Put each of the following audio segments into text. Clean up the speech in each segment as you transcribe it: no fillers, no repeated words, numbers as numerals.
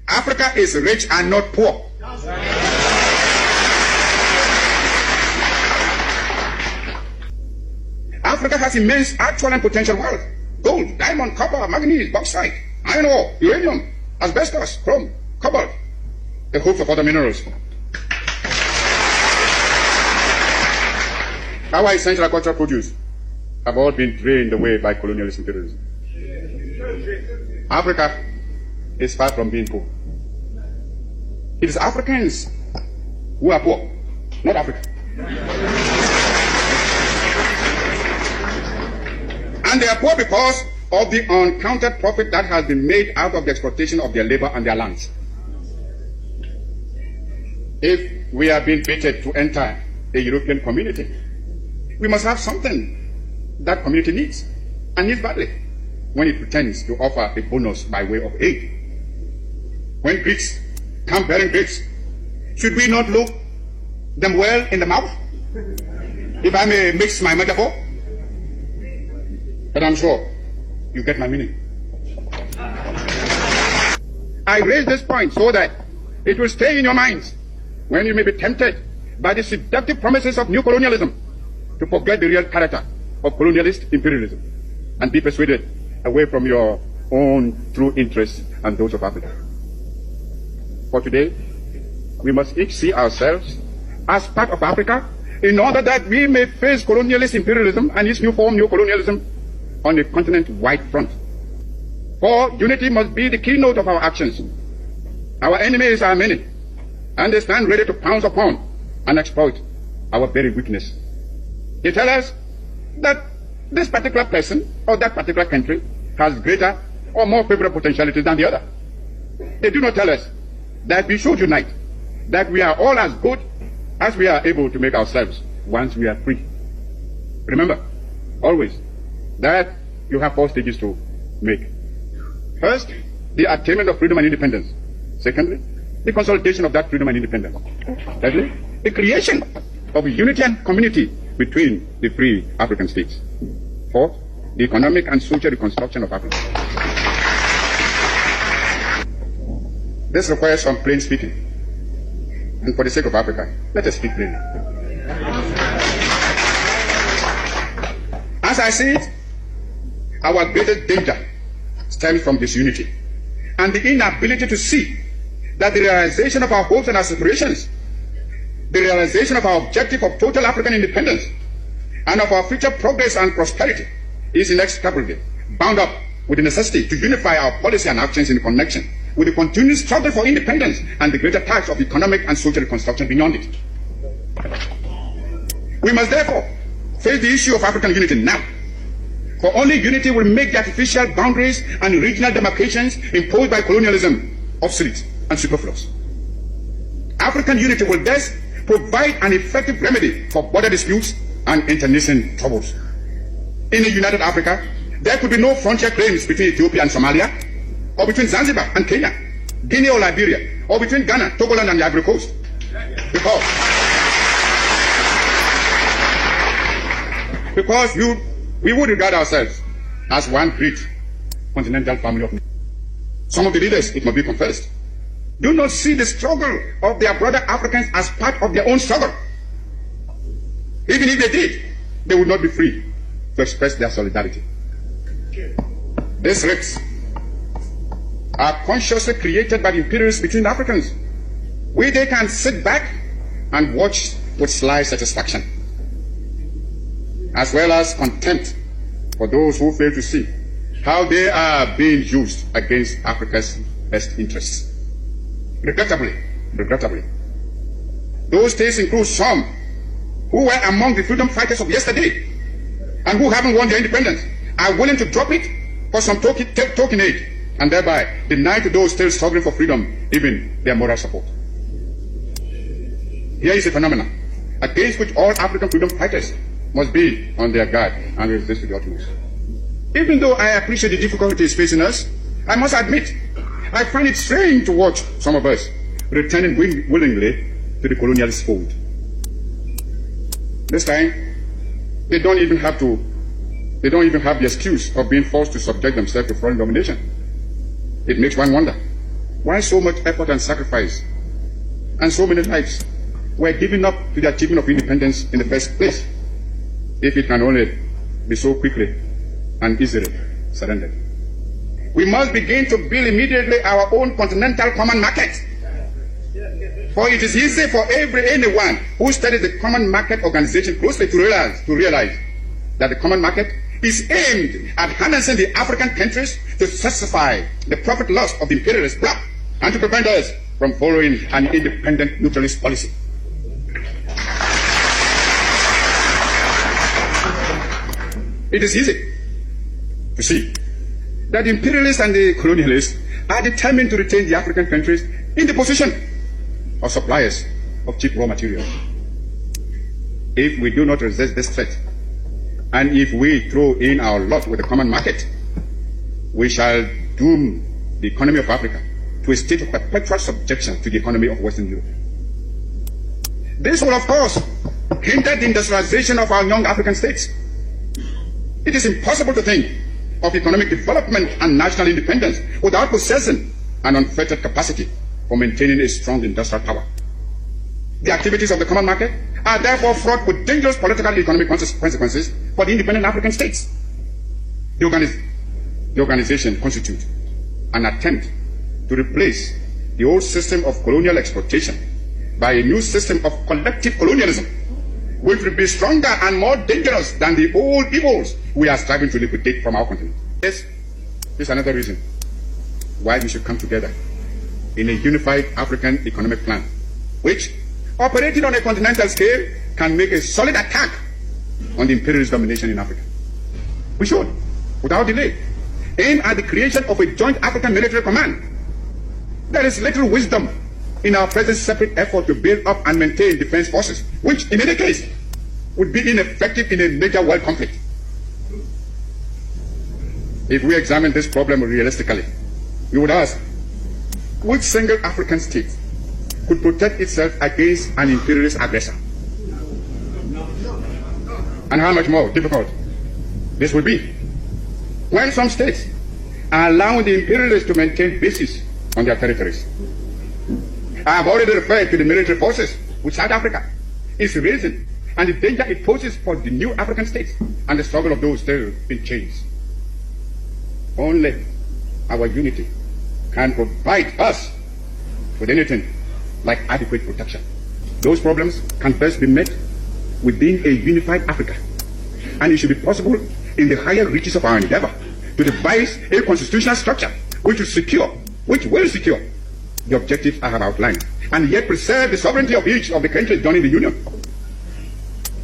Africa is rich and not poor. Africa has immense actual and potential wealth: gold, diamond, copper, manganese, bauxite, iron ore, uranium, asbestos, chrome, cobalt, a host of other minerals. Our essential agricultural produce have all been drained away by colonialist imperialism. Africa is far from being poor. It is Africans who are poor, not Africa. And they are poor because of the uncounted profit that has been made out of the exploitation of their labor and their lands. If we are being baited to enter a European community, we must have something that community needs, and needs badly, when it pretends to offer a bonus by way of aid. When Greeks come bearing grapes, should we not look them well in the mouth? If I may mix my metaphor. But I'm sure you get my meaning. I raise this point so that it will stay in your minds when you may be tempted by the seductive promises of new colonialism to forget the real character of colonialist imperialism and be persuaded away from your own true interests and those of Africa. For today, we must each see ourselves as part of Africa in order that we may face colonialist imperialism and its new form, new colonialism, on a continent-wide front. For unity must be the keynote of our actions. Our enemies are many, and they stand ready to pounce upon and exploit our very weakness. They tell us that this particular person or that particular country has greater or more favorable potentialities than the other. They do not tell us that we should unite, that we are all as good as we are able to make ourselves once we are free. Remember, always, that you have 4 stages to make. First, the attainment of freedom and independence. Secondly, the consolidation of that freedom and independence. Thirdly, the creation of unity and community between the free African states. Fourth, the economic and social reconstruction of Africa. This requires some plain speaking. And for the sake of Africa, let us speak plainly. As I see it, our greatest danger stems from disunity and the inability to see that the realization of our hopes and aspirations, the realization of our objective of total African independence, and of our future progress and prosperity is inextricably bound up with the necessity to unify our policy and actions in connection with the continued struggle for independence and the greater task of economic and social reconstruction beyond it. We must therefore face the issue of African unity now, for only unity will make the artificial boundaries and regional demarcations imposed by colonialism obsolete and superfluous. African unity will thus provide an effective remedy for border disputes and internation troubles. In a united Africa, there could be no frontier claims between Ethiopia and Somalia, or between Zanzibar and Kenya, Guinea or Liberia, or between Ghana, Togoland and the Ivory Coast. Because we would regard ourselves as one great continental family of nations. Some of the leaders, it must be confessed, do not see the struggle of their brother Africans as part of their own struggle. Even if they did, they would not be free to express their solidarity. These rifts are consciously created by the imperialists between Africans, where they can sit back and watch with sly satisfaction, as well as contempt for those who fail to see how they are being used against Africa's best interests. Regrettably, those states include some who were among the freedom fighters of yesterday and who haven't won their independence, are willing to drop it for some token aid, and thereby deny to those still struggling for freedom even their moral support. Here is a phenomenon against which all African freedom fighters must be on their guard and resist to the utmost. Even though I appreciate the difficulties facing us, I must admit, I find it strange to watch some of us returning willingly to the colonialist fold. This time, they don't even have the excuse of being forced to subject themselves to foreign domination. It makes one wonder Why so much effort and sacrifice and so many lives were given up to the achievement of independence in the first place, if it can only be so quickly and easily surrendered? We must begin to build immediately our own continental common market. For it is easy for anyone who studies the common market organization closely to realize that the common market is aimed at harnessing the African countries to satisfy the profit loss of the imperialist bloc and to prevent us from following an independent neutralist policy. It is easy to see that the imperialists and the colonialists are determined to retain the African countries in the position of suppliers of cheap raw materials. If we do not resist this threat, and if we throw in our lot with the common market, we shall doom the economy of Africa to a state of perpetual subjection to the economy of Western Europe. This will, of course, hinder the industrialization of our young African states. It is impossible to think of economic development and national independence without possessing an unfettered capacity for maintaining a strong industrial power. The activities of the common market are therefore fraught with dangerous political and economic consequences for the independent African states. The organization constitutes an attempt to replace the old system of colonial exploitation by a new system of collective colonialism, which will be stronger and more dangerous than the old evils we are striving to liquidate from our continent. This is another reason why we should come together in a unified African economic plan, which, operating on a continental scale, can make a solid attack on the imperialist domination in Africa. We should, without delay, aim at the creation of a joint African military command. There is little wisdom in our present separate effort to build up and maintain defense forces, which in any case would be ineffective in a major world conflict. If we examine this problem realistically, we would ask, which single African state could protect itself against an imperialist aggressor? And how much more difficult this would be when some states are allowing the imperialists to maintain bases on their territories. I have already referred to the military forces which South Africa is raising and the danger it poses for the new African states and the struggle of those still in chains. Only our unity can provide us with anything like adequate protection. Those problems can best be met within a unified Africa, and it should be possible in the higher reaches of our endeavor to devise a constitutional structure which will secure the objectives I have outlined, and yet preserve the sovereignty of each of the countries joining the Union.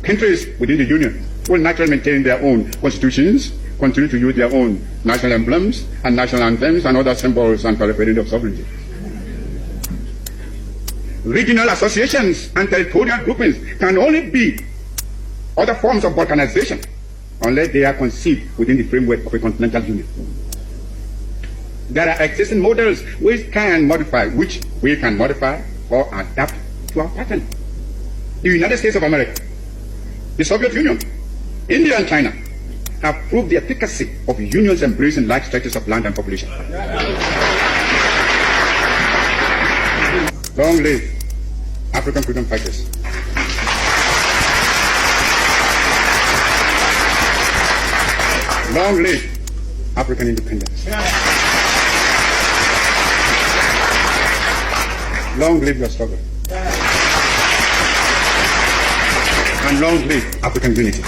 Countries within the Union will naturally maintain their own constitutions, continue to use their own national emblems and national anthems and other symbols and paraphernalia of sovereignty. Regional associations and territorial groupings can only be other forms of balkanization unless they are conceived within the framework of a continental union. There are existing models which we can modify or adapt to our pattern. The United States of America, the Soviet Union, India and China have proved the efficacy of unions embracing large stretches of land and population. Long live African freedom fighters. Long live African independence. Long live your struggle. And long live African unity.